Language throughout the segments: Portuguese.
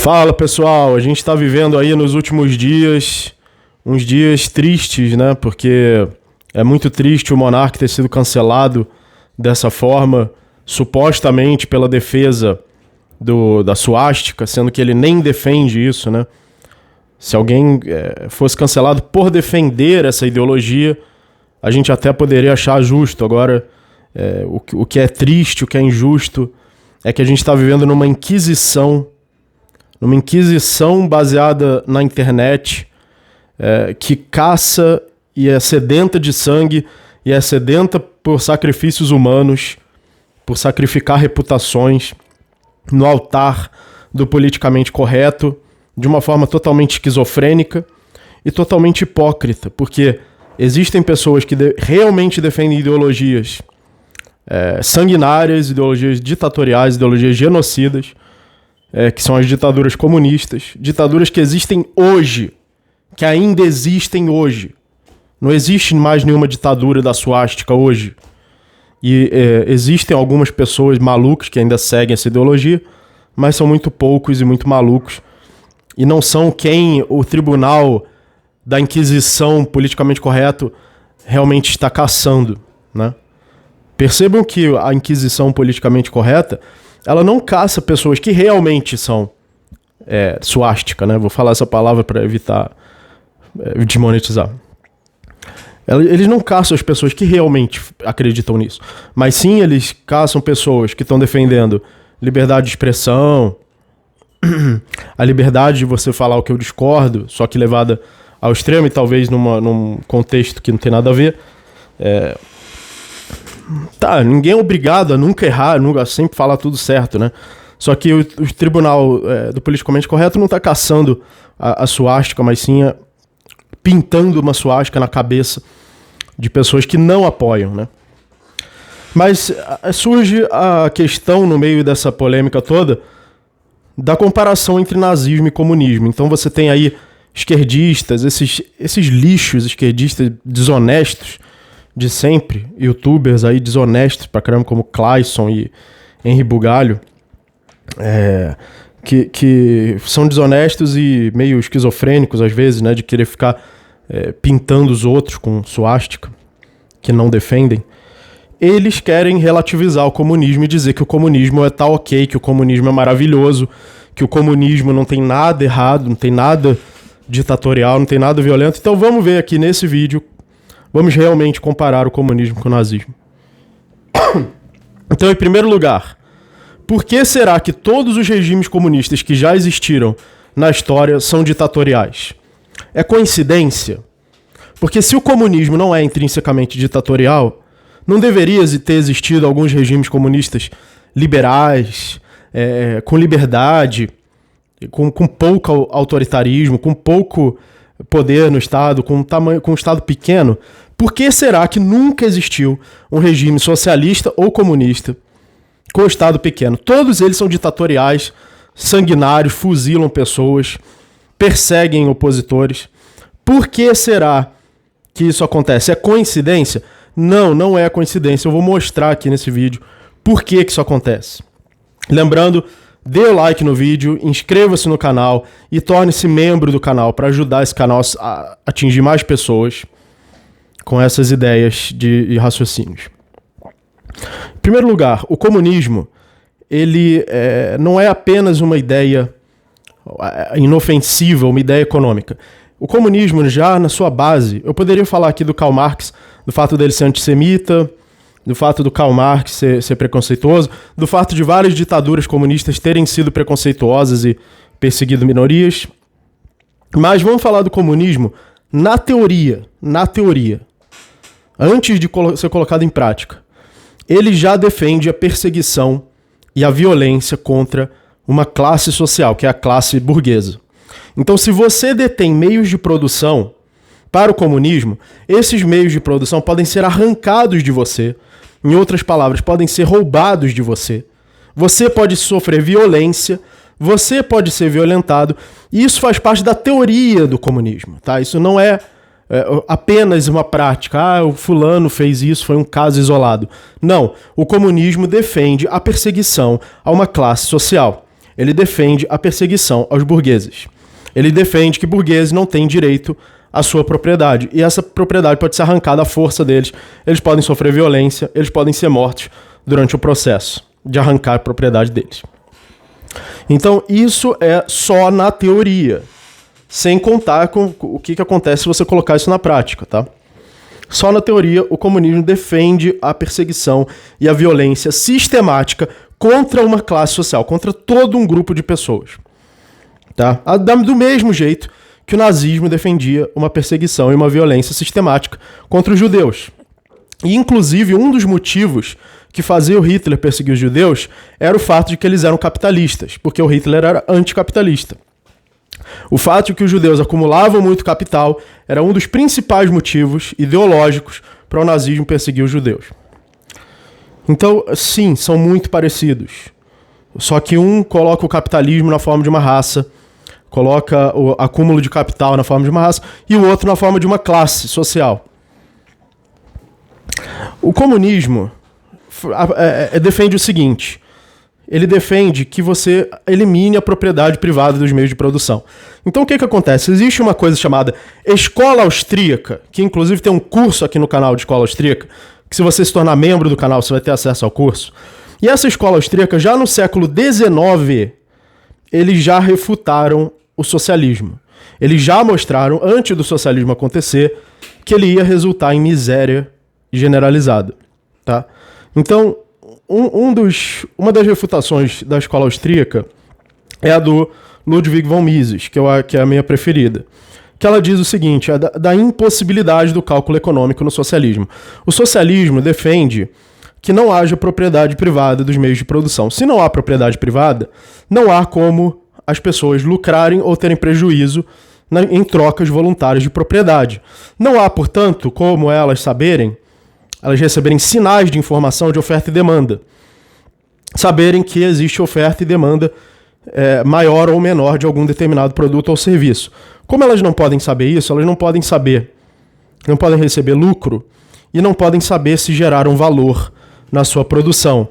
Fala pessoal, a gente está vivendo aí nos últimos dias, uns dias tristes, né? Porque é muito triste o monarca ter sido cancelado dessa forma, supostamente pela defesa da suástica, sendo que ele nem defende isso, né? Se alguém fosse cancelado por defender essa ideologia, a gente até poderia achar justo. Agora, o que é triste, o que é injusto, é que a gente está vivendo numa inquisição baseada na internet, que caça e é sedenta de sangue e é sedenta por sacrifícios humanos, por sacrificar reputações no altar do politicamente correto, de uma forma totalmente esquizofrênica e totalmente hipócrita, porque existem pessoas que realmente defendem ideologias sanguinárias, ideologias ditatoriais, ideologias genocidas, que são as ditaduras comunistas, ditaduras que existem hoje, que ainda existem hoje. Não existe mais nenhuma ditadura da suástica hoje. E existem algumas pessoas malucas que ainda seguem essa ideologia, mas são muito poucos e muito malucos. E não são quem o tribunal da Inquisição politicamente correto realmente está caçando, né? Percebam que a Inquisição politicamente correta, ela não caça pessoas que realmente são suástica, né? Vou falar essa palavra para evitar desmonetizar. Eles não caçam as pessoas que realmente acreditam nisso, mas sim eles caçam pessoas que estão defendendo liberdade de expressão, a liberdade de você falar o que eu discordo, só que levada ao extremo e talvez num contexto que não tem nada a ver. Ninguém é obrigado a nunca errar, a sempre falar tudo certo, né? Só que o tribunal do politicamente correto não está caçando a suástica, mas sim pintando uma suástica na cabeça de pessoas que não apoiam, né? Mas surge a questão, no meio dessa polêmica toda, da comparação entre nazismo e comunismo. Então você tem aí esquerdistas, esses lixos esquerdistas desonestos de sempre, youtubers aí desonestos pra caramba, como Clayson e Henry Bugalho, que são desonestos e meio esquizofrênicos às vezes, né, de querer ficar pintando os outros com suástica, que não defendem. Eles querem relativizar o comunismo e dizer que o comunismo tá ok, que o comunismo é maravilhoso, que o comunismo não tem nada errado, não tem nada ditatorial, não tem nada violento. Então vamos ver aqui nesse vídeo, vamos realmente comparar o comunismo com o nazismo. Então, em primeiro lugar, por que será que todos os regimes comunistas que já existiram na história são ditatoriais? É coincidência? Porque se o comunismo não é intrinsecamente ditatorial, não deveria ter existido alguns regimes comunistas liberais, com liberdade, com pouco autoritarismo, com pouco poder no Estado, com um Estado pequeno? Por que será que nunca existiu um regime socialista ou comunista com o Estado pequeno? Todos eles são ditatoriais, sanguinários, fuzilam pessoas, perseguem opositores. Por que será que isso acontece? É coincidência? Não, não é coincidência. Eu vou mostrar aqui nesse vídeo por que isso acontece. Lembrando, dê o like no vídeo, inscreva-se no canal e torne-se membro do canal para ajudar esse canal a atingir mais pessoas com essas ideias de raciocínios. Em primeiro lugar, o comunismo, ele não é apenas uma ideia inofensiva, uma ideia econômica. O comunismo, já na sua base, eu poderia falar aqui do Karl Marx, do fato dele ser antissemita, do fato do Karl Marx ser preconceituoso, do fato de várias ditaduras comunistas terem sido preconceituosas e perseguido minorias. Mas vamos falar do comunismo na teoria, antes de ser colocado em prática. Ele já defende a perseguição e a violência contra uma classe social, que é a classe burguesa. Então, se você detém meios de produção para o comunismo, esses meios de produção podem ser arrancados de você. Em outras palavras, podem ser roubados de você. Você pode sofrer violência, você pode ser violentado, e isso faz parte da teoria do comunismo, tá? Isso não é apenas uma prática. O fulano fez isso, foi um caso isolado. Não, o comunismo defende a perseguição a uma classe social. Ele defende a perseguição aos burgueses. Ele defende que burgueses não têm direito à sua propriedade. E essa propriedade pode ser arrancada à força deles. Eles podem sofrer violência, eles podem ser mortos durante o processo de arrancar a propriedade deles. Então, isso é só na teoria, sem contar com o que acontece se você colocar isso na prática, tá? Só na teoria, o comunismo defende a perseguição e a violência sistemática contra uma classe social, contra todo um grupo de pessoas. Tá? Do mesmo jeito que o nazismo defendia uma perseguição e uma violência sistemática contra os judeus. E, inclusive, um dos motivos que fazia o Hitler perseguir os judeus era o fato de que eles eram capitalistas, porque o Hitler era anticapitalista. O fato de que os judeus acumulavam muito capital era um dos principais motivos ideológicos para o nazismo perseguir os judeus. Então, sim, são muito parecidos. Só que um coloca o capitalismo na forma de uma raça, coloca o acúmulo de capital na forma de uma raça, e o outro na forma de uma classe social. O comunismo defende o seguinte: ele defende que você elimine a propriedade privada dos meios de produção. Então o que acontece? Existe uma coisa chamada Escola Austríaca, que inclusive tem um curso aqui no canal de Escola Austríaca, que se você se tornar membro do canal, você vai ter acesso ao curso. E essa Escola Austríaca, já no século XIX, eles já refutaram o socialismo. Eles já mostraram, antes do socialismo acontecer, que ele ia resultar em miséria generalizada. Tá? Então, uma das refutações da escola austríaca é a do Ludwig von Mises, que é a minha preferida. Que ela diz o seguinte: da impossibilidade do cálculo econômico no socialismo. O socialismo defende que não haja propriedade privada dos meios de produção. Se não há propriedade privada, não há como as pessoas lucrarem ou terem prejuízo em trocas voluntárias de propriedade. Não há, portanto, como elas receberem sinais de informação de oferta e demanda. Saberem que existe oferta e demanda maior ou menor de algum determinado produto ou serviço. Como elas não podem saber isso, elas não podem receber lucro e não podem saber se geraram valor na sua produção.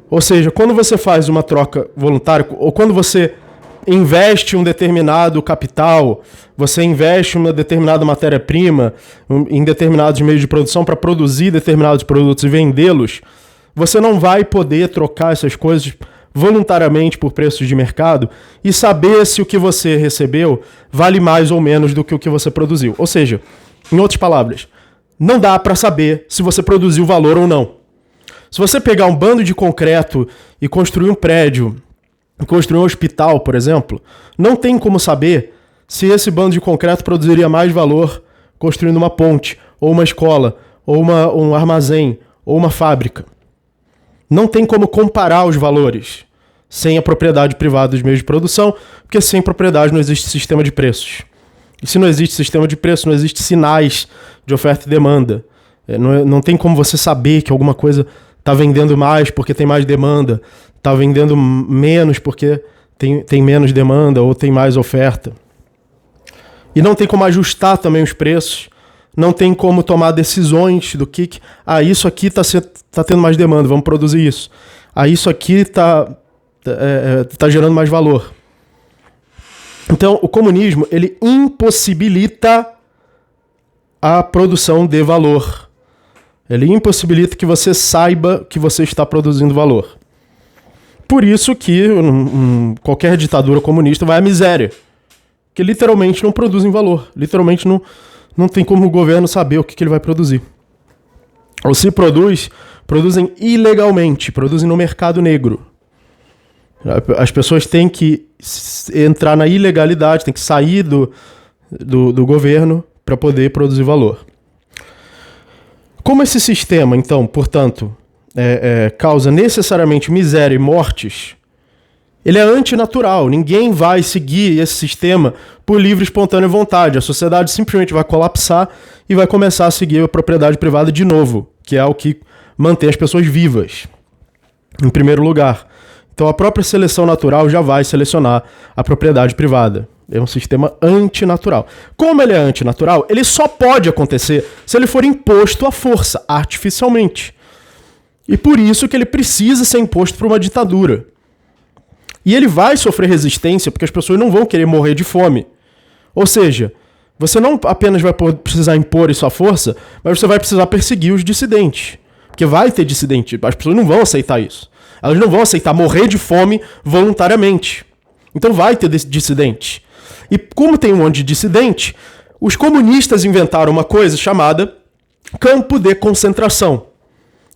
Ou seja, quando você faz uma troca voluntária, ou quando você investe um determinado capital, você investe uma determinada matéria-prima em determinados meios de produção para produzir determinados produtos e vendê-los, você não vai poder trocar essas coisas voluntariamente por preços de mercado e saber se o que você recebeu vale mais ou menos do que o que você produziu. Ou seja, em outras palavras, não dá para saber se você produziu valor ou não. Se você pegar um bando de concreto e construir um prédio, construir um hospital, por exemplo, não tem como saber se esse bando de concreto produziria mais valor construindo uma ponte, ou uma escola, ou um armazém, ou uma fábrica. Não tem como comparar os valores sem a propriedade privada dos meios de produção, porque sem propriedade não existe sistema de preços. E se não existe sistema de preços, não existe sinais de oferta e demanda. Não tem como você saber que alguma coisa está vendendo mais porque tem mais demanda, está vendendo menos porque tem menos demanda ou tem mais oferta. E não tem como ajustar também os preços, não tem como tomar decisões do que isso aqui está tendo mais demanda, vamos produzir isso. Isso aqui está gerando mais valor. Então, o comunismo, ele impossibilita a produção de valor. Ele impossibilita que você saiba que você está produzindo valor. Por isso que qualquer ditadura comunista vai à miséria. Que literalmente não produzem valor. Literalmente não tem como o governo saber o que ele vai produzir. Ou se produzem ilegalmente, produzem no mercado negro. As pessoas têm que entrar na ilegalidade, têm que sair do governo para poder produzir valor. Como esse sistema, então, portanto, causa necessariamente miséria e mortes, ele é antinatural. Ninguém vai seguir esse sistema por livre e espontânea vontade. A sociedade simplesmente vai colapsar e vai começar a seguir a propriedade privada de novo, que é o que mantém as pessoas vivas, em primeiro lugar. Então a própria seleção natural já vai selecionar a propriedade privada. É um sistema antinatural. Como ele é antinatural, ele só pode acontecer se ele for imposto à força, artificialmente. E por isso que ele precisa ser imposto por uma ditadura. E ele vai sofrer resistência porque as pessoas não vão querer morrer de fome. Ou seja, você não apenas vai precisar impor sua força, mas você vai precisar perseguir os dissidentes. Porque vai ter dissidente. As pessoas não vão aceitar isso. Elas não vão aceitar morrer de fome voluntariamente. Então vai ter dissidente. E como tem um monte de dissidente, os comunistas inventaram uma coisa chamada campo de concentração,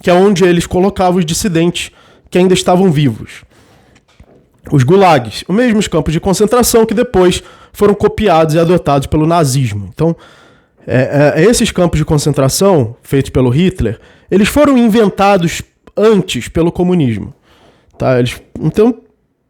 que é onde eles colocavam os dissidentes que ainda estavam vivos. Os gulags, os mesmos campos de concentração que depois foram copiados e adotados pelo nazismo. Então, esses campos de concentração, feitos pelo Hitler, eles foram inventados antes pelo comunismo. Tá? Então,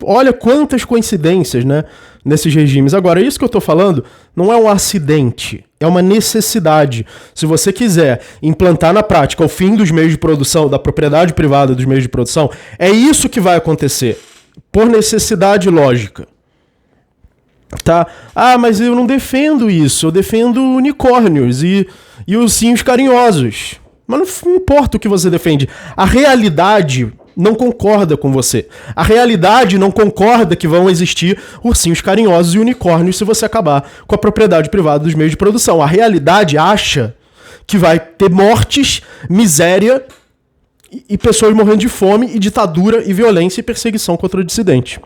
olha quantas coincidências, né, nesses regimes. Agora, isso que eu estou falando não é um acidente, é uma necessidade. Se você quiser implantar na prática o fim dos meios de produção, da propriedade privada dos meios de produção, é isso que vai acontecer, por necessidade lógica. Tá? Ah, mas eu não defendo isso, eu defendo unicórnios e ursinhos carinhosos. Mas não importa o que você defende, a realidade não concorda com você. A realidade não concorda que vão existir ursinhos carinhosos e unicórnios se você acabar com a propriedade privada dos meios de produção. A realidade acha que vai ter mortes, miséria e pessoas morrendo de fome e ditadura e violência e perseguição contra o dissidente.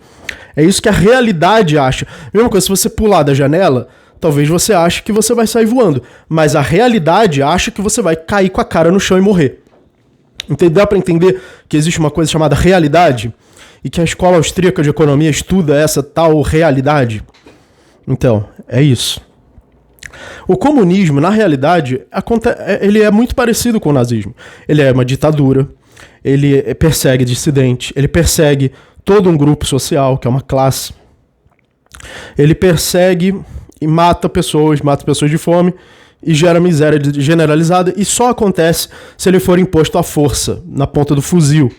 É isso que a realidade acha. Mesma coisa, se você pular da janela, talvez você ache que você vai sair voando. Mas a realidade acha que você vai cair com a cara no chão e morrer. Então dá para entender que existe uma coisa chamada realidade e que a escola austríaca de economia estuda essa tal realidade. Então, é isso. O comunismo, na realidade, ele é muito parecido com o nazismo. Ele é uma ditadura, ele persegue dissidente, ele persegue todo um grupo social, que é uma classe. Ele persegue e mata pessoas de fome, e gera miséria generalizada, e só acontece se ele for imposto à força, na ponta do fuzil.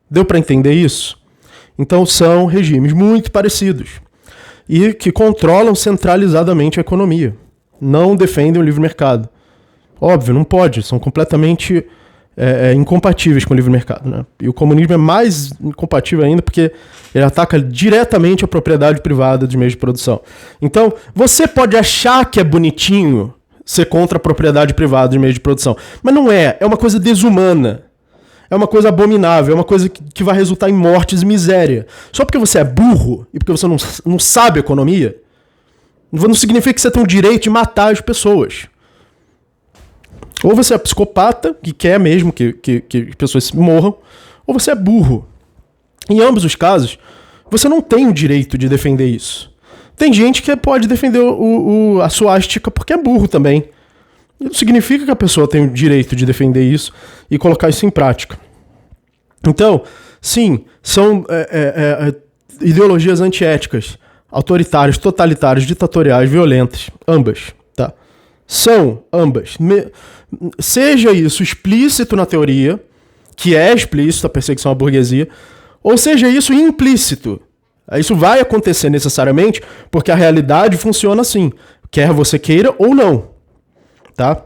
Deu para entender isso? Então são regimes muito parecidos, e que controlam centralizadamente a economia. Não defendem o livre mercado. Óbvio, não pode, são completamente incompatíveis com o livre mercado, né? E o comunismo é mais incompatível ainda porque ele ataca diretamente a propriedade privada dos meios de produção. Então, você pode achar que é bonitinho ser contra a propriedade privada dos meios de produção. Mas não é. É uma coisa desumana. É uma coisa abominável. É uma coisa que vai resultar em mortes e miséria. Só porque você é burro e porque você não sabe economia, não significa que você tem o direito de matar as pessoas. Ou você é psicopata, que quer mesmo que as pessoas morram, ou você é burro. Em ambos os casos, você não tem o direito de defender isso. Tem gente que pode defender a suástica porque é burro também. Não significa que a pessoa tem o direito de defender isso e colocar isso em prática. Então, sim, são ideologias antiéticas, autoritárias, totalitárias, ditatoriais, violentas. Ambas, tá? São ambas. Seja isso explícito na teoria, que é explícito a perseguição à burguesia, ou seja isso implícito. Isso vai acontecer necessariamente porque a realidade funciona assim, quer você queira ou não, tá?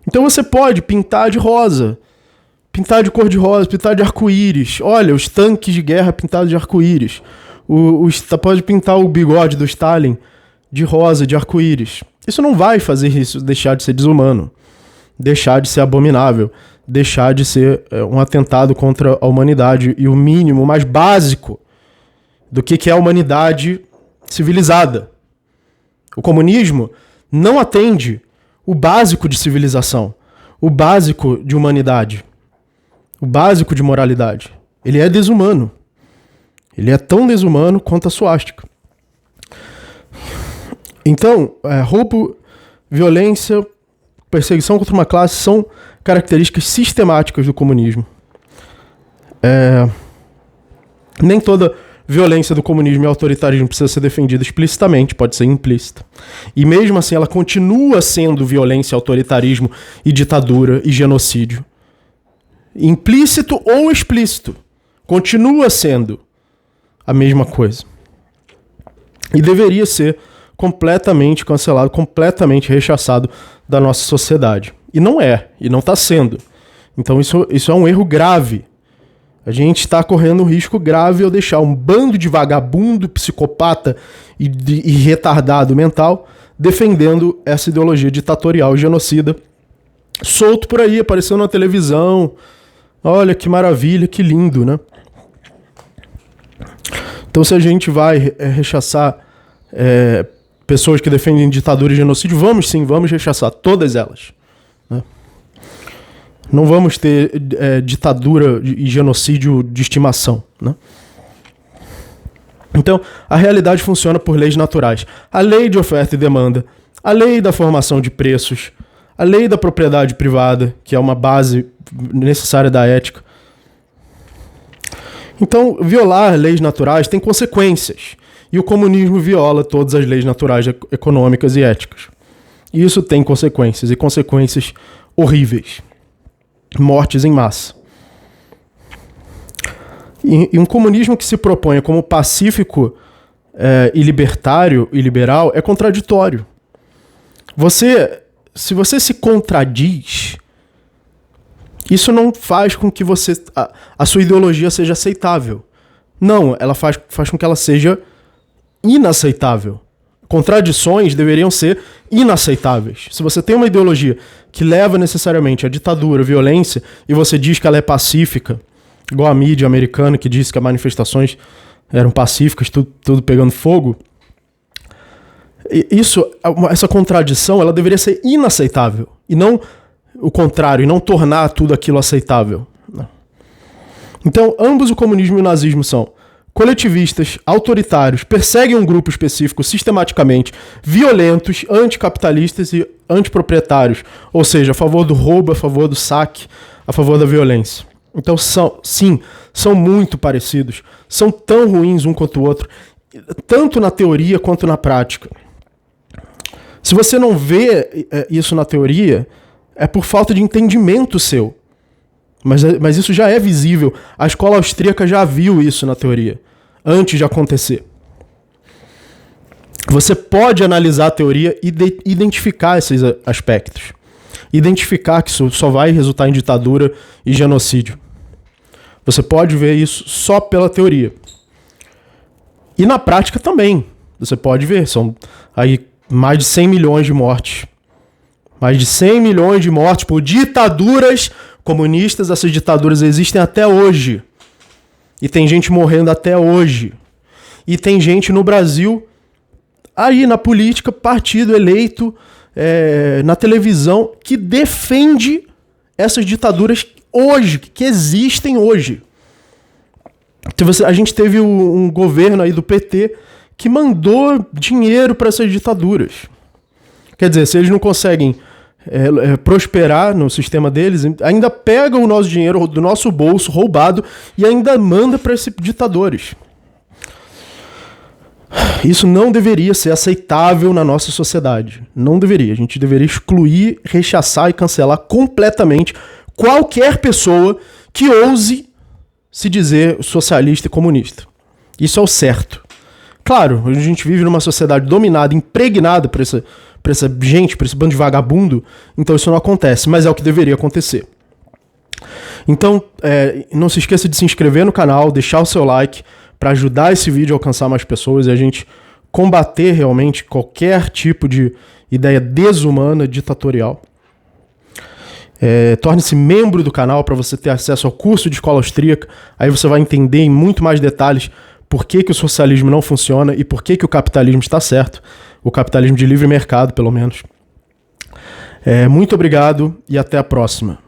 Então você pode pintar de rosa, pintar de cor de rosa, pintar de arco-íris. Olha, os tanques de guerra pintados de arco-íris. Pode pintar o bigode do Stalin de rosa, de arco-íris. Isso não vai fazer isso deixar de ser desumano, deixar de ser abominável, deixar de ser um atentado contra a humanidade e o mínimo mais básico do que é a humanidade civilizada. O comunismo não atende o básico de civilização, o básico de humanidade, o básico de moralidade. Ele é desumano. Ele é tão desumano quanto a suástica. Então, roubo, violência, perseguição contra uma classe são características sistemáticas do comunismo. Nem toda violência do comunismo e autoritarismo precisa ser defendida explicitamente, pode ser implícita. E mesmo assim ela continua sendo violência, autoritarismo e ditadura e genocídio. Implícito ou explícito. Continua sendo a mesma coisa. E deveria ser completamente cancelado, completamente rechaçado da nossa sociedade. E não é, e não está sendo. Então isso é um erro grave. A gente está correndo um risco grave ao deixar um bando de vagabundo, psicopata e retardado mental defendendo essa ideologia ditatorial e genocida, solto por aí, apareceu na televisão. Olha que maravilha, que lindo, né? Então, se a gente vai rechaçar pessoas que defendem ditadura e genocídio, vamos sim, vamos rechaçar todas elas, né? Não vamos ter ditadura e genocídio de estimação, né? Então, a realidade funciona por leis naturais. A lei de oferta e demanda, a lei da formação de preços, a lei da propriedade privada, que é uma base necessária da ética. Então, violar leis naturais tem consequências. E o comunismo viola todas as leis naturais econômicas e éticas. E isso tem consequências, e consequências horríveis. Mortes em massa. E um comunismo que se propõe como pacífico e libertário e liberal é contraditório. Se você se contradiz, isso não faz com que a sua ideologia seja aceitável. Não, ela faz com que ela seja inaceitável. Contradições deveriam ser inaceitáveis. Se você tem uma ideologia que leva necessariamente à ditadura, à violência, e você diz que ela é pacífica, igual a mídia americana que disse que as manifestações eram pacíficas, tudo pegando fogo, essa contradição ela deveria ser inaceitável, e não o contrário, e não tornar tudo aquilo aceitável. Então, ambos o comunismo e o nazismo são coletivistas, autoritários, perseguem um grupo específico sistematicamente, violentos, anticapitalistas e antiproprietários, ou seja, a favor do roubo, a favor do saque, a favor da violência. Então, são muito parecidos, são tão ruins um quanto o outro, tanto na teoria quanto na prática. Se você não vê isso na teoria, é por falta de entendimento seu. Mas isso já é visível. A escola austríaca já viu isso na teoria, antes de acontecer. Você pode analisar a teoria e identificar esses aspectos. Identificar que isso só vai resultar em ditadura e genocídio. Você pode ver isso só pela teoria. E na prática também. Você pode ver. São aí mais de 100 milhões de mortes. Mais de 100 milhões de mortes por ditaduras comunistas. Essas ditaduras existem até hoje. E tem gente morrendo até hoje. E tem gente no Brasil, aí na política, partido eleito, na televisão, que defende essas ditaduras hoje, que existem hoje. A gente teve um governo aí do PT que mandou dinheiro para essas ditaduras. Quer dizer, se eles não conseguem prosperar no sistema deles, ainda pegam o nosso dinheiro do nosso bolso roubado e ainda manda para esses ditadores. Isso não deveria ser aceitável na nossa sociedade. Não deveria. A gente deveria excluir, rechaçar e cancelar completamente qualquer pessoa que ouse se dizer socialista e comunista. Isso é o certo. Claro, a gente vive numa sociedade dominada, impregnada por essa gente, por esse bando de vagabundo, então isso não acontece, mas é o que deveria acontecer. Então, não se esqueça de se inscrever no canal, deixar o seu like, para ajudar esse vídeo a alcançar mais pessoas e a gente combater realmente qualquer tipo de ideia desumana, ditatorial. Torne-se membro do canal para você ter acesso ao curso de escola austríaca. Aí você vai entender em muito mais detalhes por que o socialismo não funciona e por que o capitalismo está certo. O capitalismo de livre mercado, pelo menos. Muito obrigado e até a próxima.